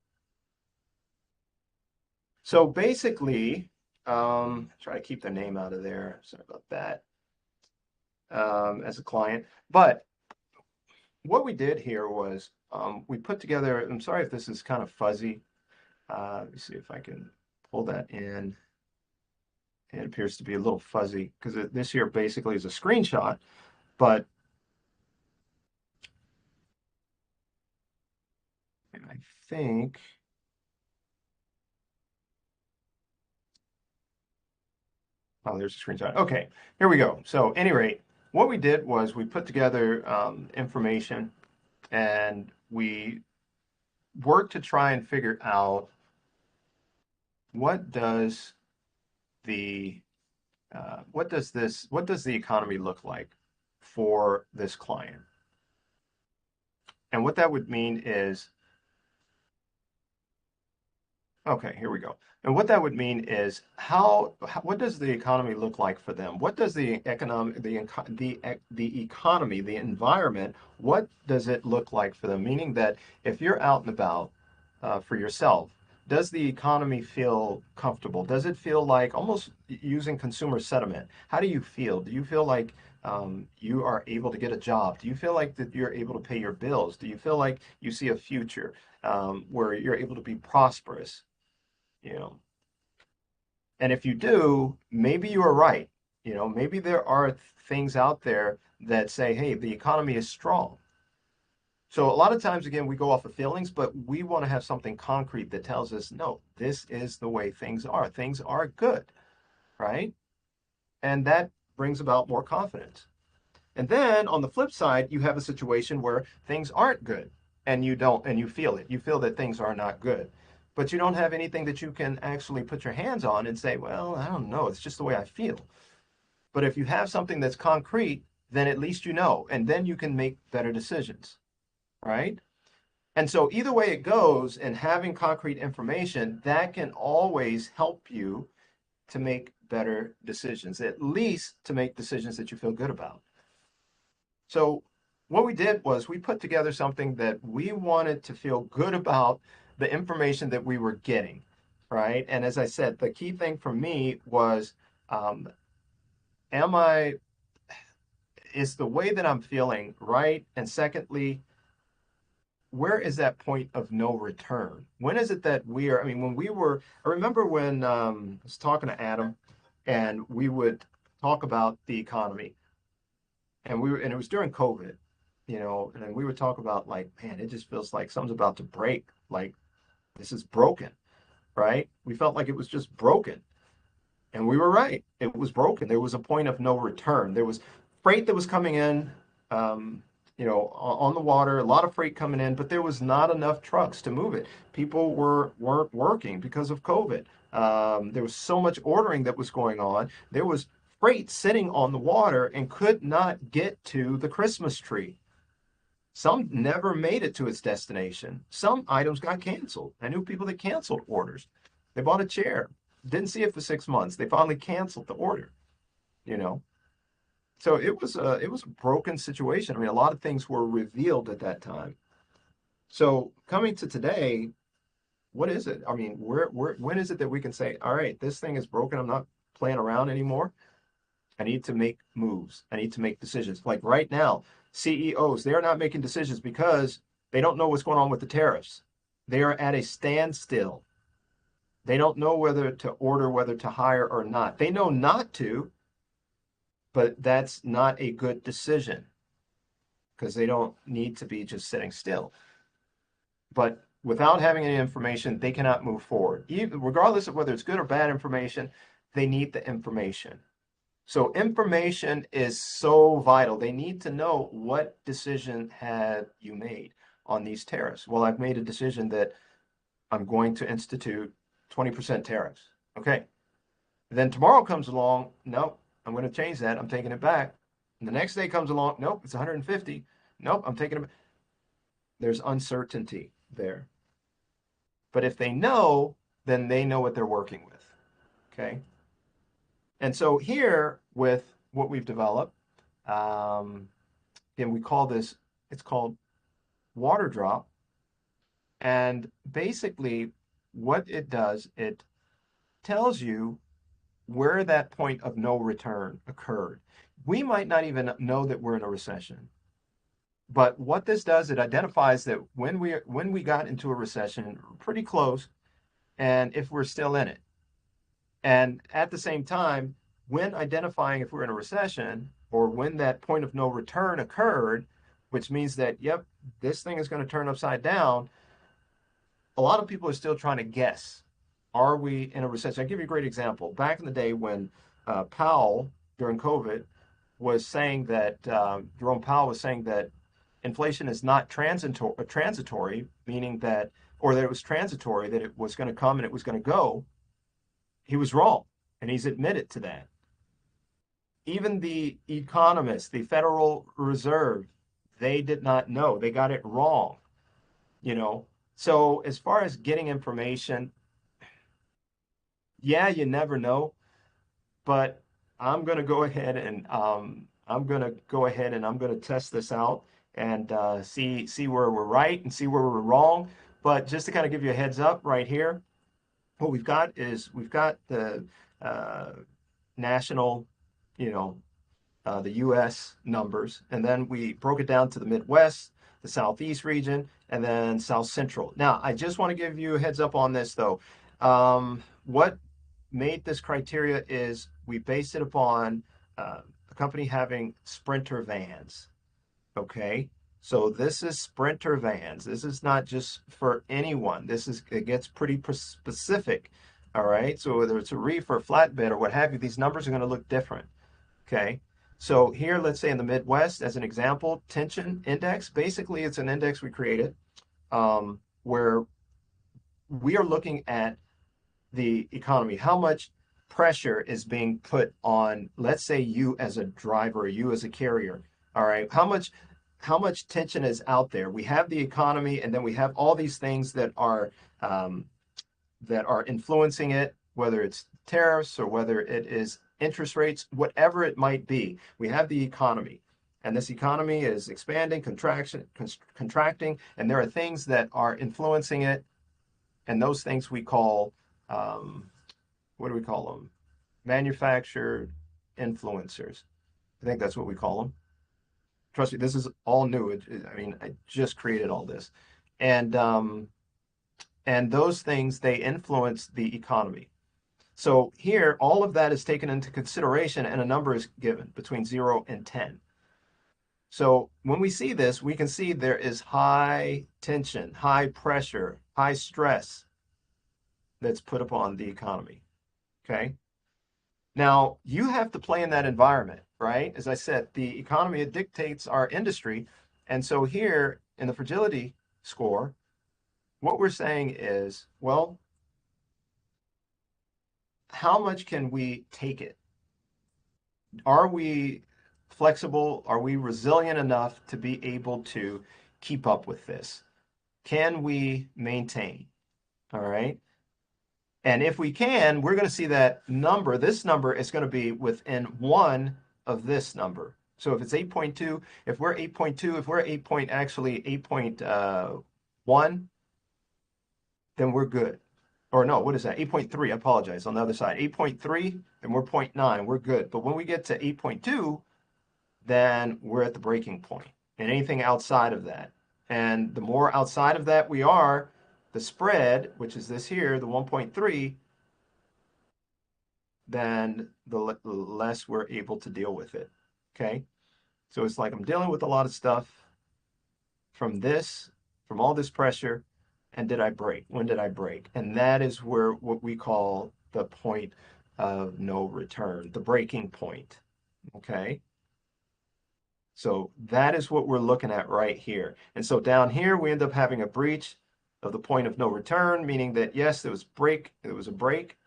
So basically, try to keep their name out of there. Sorry about that. As a client. But what we did here was we put together, I'm sorry if this is kind of fuzzy. Let me see if I can pull that in. It appears to be a little fuzzy because this here basically is a screenshot, but I think, oh, there's a screenshot. Okay, here we go. So, at any rate, what we did was we put together information and we worked to try and figure out what does the what does the economy look like for this client? And what that would mean is, okay, here we go. And what that would mean is what does the economy look like for them? What does the economic, the economy, the environment, what does it look like for them? Meaning that if you're out and about for yourself, does the economy feel comfortable? Does it feel like almost using consumer sentiment? How do you feel? Do you feel like you are able to get a job? Do you feel like that you're able to pay your bills? Do you feel like you see a future where you're able to be prosperous? You know, and if you do, maybe you are right. Maybe there are things out there that say, hey, the economy is strong. So a lot of times, again, we go off of feelings, but we want to have something concrete that tells us, no, this is the way things are. Things are good, right? And that brings about more confidence. And then on the flip side, you have a situation where things aren't good and you don't, and you feel it. You feel that things are not good, but you don't have anything that you can actually put your hands on and say, well, I don't know. It's just the way I feel. But if you have something that's concrete, then at least you know, and then you can make better decisions, right? And so either way it goes, and having concrete information, that can always help you to make better decisions, at least to make decisions that you feel good about. So what we did was we put together something that we wanted to feel good about the information that we were getting, right? And as I said, the key thing for me was, um, am I, is the way that I'm feeling right? And secondly, where is that point of no return? When is it that we are, I mean, when we were, I remember when I was talking to Adam and we would talk about the economy and it was during COVID, and then we would talk about like, man, it just feels like something's about to break. Like this is broken, right? We felt like it was just broken. And we were right. It was broken. There was a point of no return. There was freight that was coming in, on the water, a lot of freight coming in, but there was not enough trucks to move it. People weren't working because of COVID. There was so much ordering that was going on. There was freight sitting on the water and could not get to the Christmas tree. Some never made it to its destination. Some items got canceled. I knew people that canceled orders. They bought a chair, didn't see it for 6 months. They finally canceled the order, you know. So it was a broken situation. I mean, a lot of things were revealed at that time. So coming to today, what is it? I mean, when is it that we can say, all right, this thing is broken. I'm not playing around anymore. I need to make moves. I need to make decisions. Like right now, CEOs, they're not making decisions because they don't know what's going on with the tariffs. They are at a standstill. They don't know whether to order, whether to hire or not. They know not to, but that's not a good decision because they don't need to be just sitting still. But without having any information, they cannot move forward. Even, regardless of whether it's good or bad information, they need the information. So information is so vital. They need to know what decision have you made on these tariffs. Well, I've made a decision that I'm going to institute 20% tariffs. Okay. Then tomorrow comes along, nope, I'm going to change that. I'm taking it back. And the next day comes along, nope, it's 150. Nope, I'm taking it back. There's uncertainty there. But if they know, then they know what they're working with. Okay. And so here with what we've developed, and we call this, it's called Water Drop. And basically, what it does, it tells you where that point of no return occurred. We might not even know that we're in a recession. But what this does, it identifies that when we got into a recession, pretty close, and if we're still in it. And at the same time, when identifying if we're in a recession or when that point of no return occurred, which means that, yep, this thing is going to turn upside down, a lot of people are still trying to guess, are we in a recession? I'll give you a great example. Back in the day when Powell, during COVID, was saying that, Jerome Powell was saying that inflation is not transitory, meaning that, or that it was transitory, that it was going to come and it was going to go. He was wrong, and he's admitted to that. Even the economists, the Federal Reserve, they did not know. They got it wrong, you know. So as far as getting information, yeah, you never know, but I'm going to go ahead and I'm going to test this out and see where we're right and see where we're wrong. But just to kind of give you a heads up right here, what we've got is we've got the uh, national, you know, the U.S. numbers, and then we broke it down to the Midwest, the Southeast region, and then South Central. Now, I just want to give you a heads up on this, though. What made this criteria is we based it upon a company having Sprinter vans. Okay. So this is Sprinter vans. This is not just for anyone. It gets pretty specific. All right. So whether it's a reefer, flatbed, or what have you, these numbers are going to look different. Okay. So here, let's say in the Midwest, as an example, tension index, basically it's an index we created where we are looking at the economy, how much pressure is being put on, let's say you as a driver, you as a carrier. All right. How much tension is out there? We have the economy, and then we have all these things um, that are influencing it, whether it's tariffs or whether it is interest rates, whatever it might be. We have the economy, and this economy is expanding, contracting, and there are things that are influencing it, and those things we call, um, what do we call them? Manufactured influencers. I think that's what we call them. Trust me, this is all new. I mean, I just created all this, and those things, they influence the economy. So here, all of that is taken into consideration, and a number is given between 0 and 10. So when we see this, we can see there is high tension, high pressure, high stress that's put upon the economy. Okay. Now, you have to play in that environment, right? As I said, the economy, it dictates our industry. And so here in the fragility score, what we're saying is, well, how much can we take it? Are we flexible? Are we resilient enough to be able to keep up with this? Can we maintain? All right. And if we can, we're going to see that number. This number is going to be within one of this number. So if it's 8.2, if we're 8.2, if we're 8.1, then we're good. Or no, what is that? 8.3, I apologize, on the other side. 8.3, and we're 0.9, we're good. But when we get to 8.2, then we're at the breaking point. And anything outside of that. And the more outside of that we are, the spread, which is this here, the 1.3, then the less we're able to deal with it. Okay. So it's like I'm dealing with a lot of stuff from this, from all this pressure. And did I break? When did I break? And that is where what we call the point of no return, the breaking point. Okay. So that is what we're looking at right here. And so down here, we end up having a breach of the point of no return, meaning that yes, there was a break.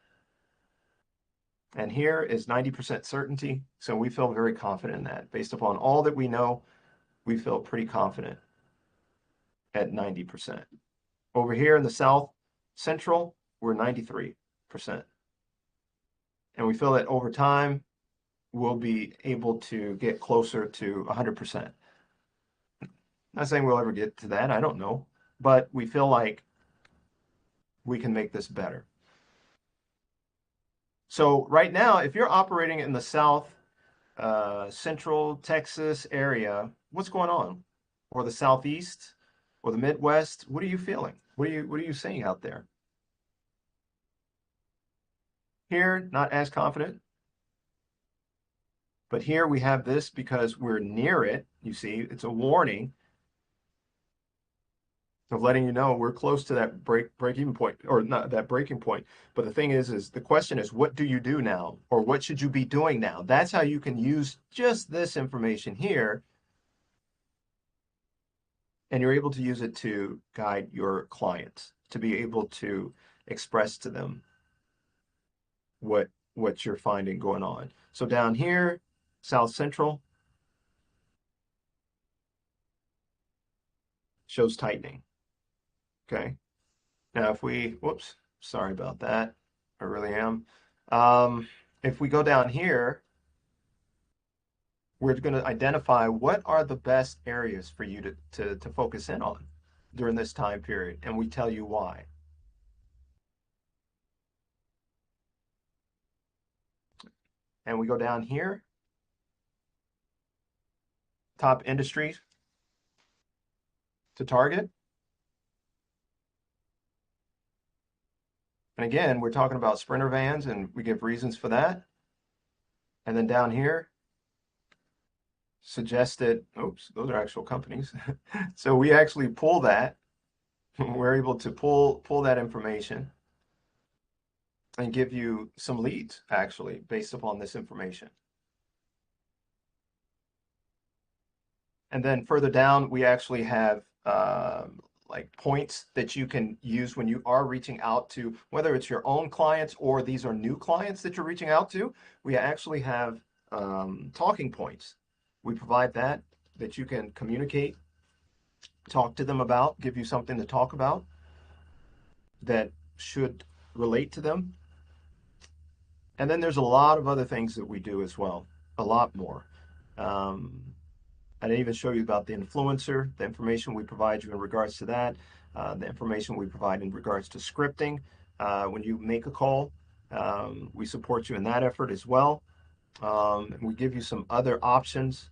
And here is 90% certainty. So we feel very confident in that. Based upon all that we know, we feel pretty confident at 90%. Over here in the South Central, we're 93%. And we feel that over time, we'll be able to get closer to 100%. Not saying we'll ever get to that, I don't know. But we feel like we can make this better. So right now, if you're operating in the South Central Texas area, what's going on? or the Southeast or the Midwest? What are you feeling? What are you seeing out there? Here, not as confident, but here we have this because we're near it. You see, it's a warning of letting you know we're close to that break even point, or not that breaking point. But the thing is the question is, what do you do now, or what should you be doing now? That's how you can use just this information here, and you're able to use it to guide your clients to be able to express to them what you're finding going on. So down here, South Central shows tightening. Okay. Now if we, whoops, sorry about that. I really am. Um, if we go down here, we're going to identify what are the best areas for you to focus in on during this time period, and we tell you why. And we go down here, top industries to target. And again, we're talking about Sprinter vans, and we give reasons for that. And then down here, suggested, oops, those are actual companies. So we actually pull that. We're able to pull that information and give you some leads actually based upon this information. And then further down, we actually have like points that you can use when you are reaching out to, whether it's your own clients or these are new clients that you're reaching out to. We actually have talking points. We provide that you can communicate, talk to them about, give you something to talk about that should relate to them. And then there's a lot of other things that we do as well, a lot more. Um, I didn't even show you about the influencer, the information we provide you in regards to that, the information we provide in regards to scripting. When you make a call, we support you in that effort as well. And we give you some other options.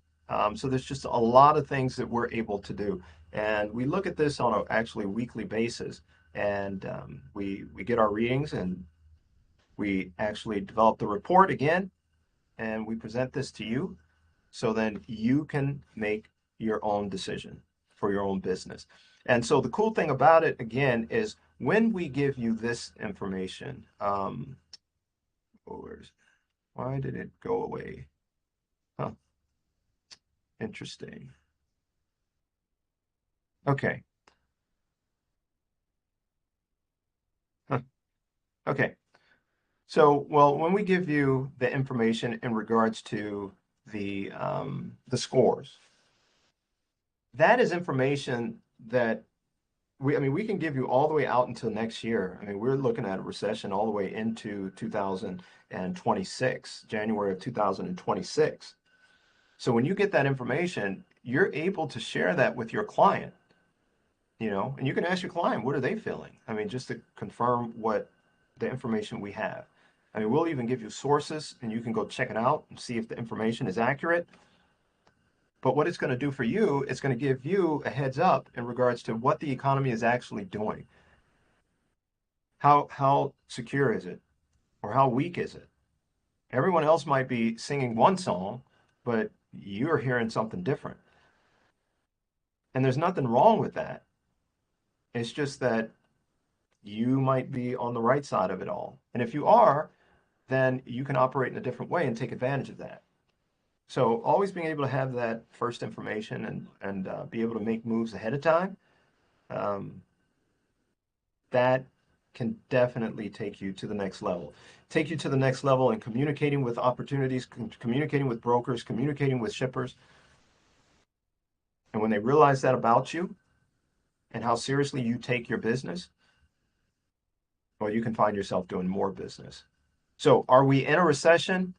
So there's just a lot of things that we're able to do. And we look at this on a actually weekly basis. And we get our readings and we actually develop the report again and we present this to you so then you can make your own decision for your own business. And so the cool thing about it again is when we give you this information, why did it go away? Huh, interesting. Okay. Huh. Okay. So, well, when we give you the information in regards to the scores, that is information that I mean, we can give you all the way out until next year. I mean, we're looking at a recession all the way into 2026, January of 2026. So when you get that information, you're able to share that with your client, and you can ask your client, what are they feeling? I mean, just to confirm what the information we have. I mean, we'll even give you sources and you can go check it out and see if the information is accurate. But what it's going to do for you, it's going to give you a heads up in regards to what the economy is actually doing. How secure is it? Or how weak is it? Everyone else might be singing one song, but you're hearing something different. And there's nothing wrong with that. It's just that you might be on the right side of it all. And if you are, then you can operate in a different way and take advantage of that. So always being able to have that first information and be able to make moves ahead of time, um, that can definitely take you to the next level. Take you to the next level in communicating with opportunities, communicating with brokers, communicating with shippers. And when they realize that about you and how seriously you take your business, well, you can find yourself doing more business. So are we in a recession?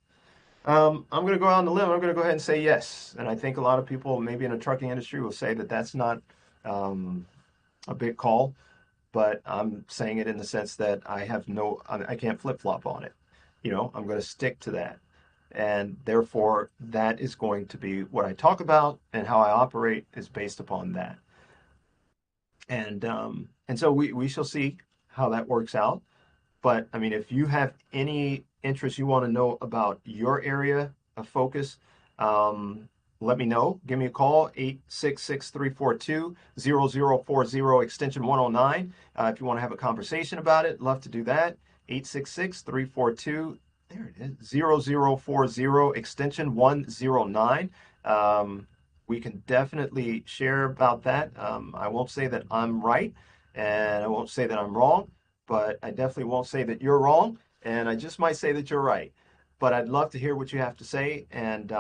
I'm going to go out on the limb. I'm going to go ahead and say yes. And I think a lot of people, maybe in the trucking industry, will say that that's not um, a big call, but I'm saying it in the sense that I can't flip flop on it. I'm going to stick to that. And therefore, that is going to be what I talk about, and how I operate is based upon that. And so we shall see how that works out. But I mean, if you have any interest you want to know about your area of focus, um, let me know. Give me a call, 866-342-0040, extension 109. If you want to have a conversation about it, love to do that. 866-342, there it is, 0040, extension 109. Um, we can definitely share about that. I won't say that I'm right, and I won't say that I'm wrong, but I definitely won't say that you're wrong, and I just might say that you're right. But I'd love to hear what you have to say, and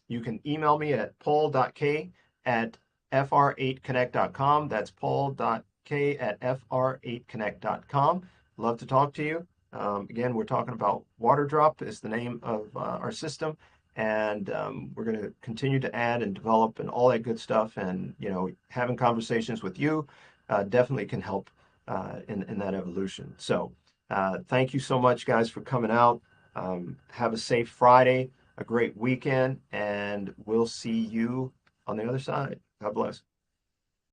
you can email me at paul.k at fr8connect.com. That's paul.k at fr8connect.com. Love to talk to you. Again, we're talking about Waterdrop is the name of our system, and we're going to continue to add and develop and all that good stuff. And having conversations with you definitely can help in that evolution. So thank you so much, guys, for coming out. Have a safe Friday, a great weekend, and we'll see you on the other side. God bless.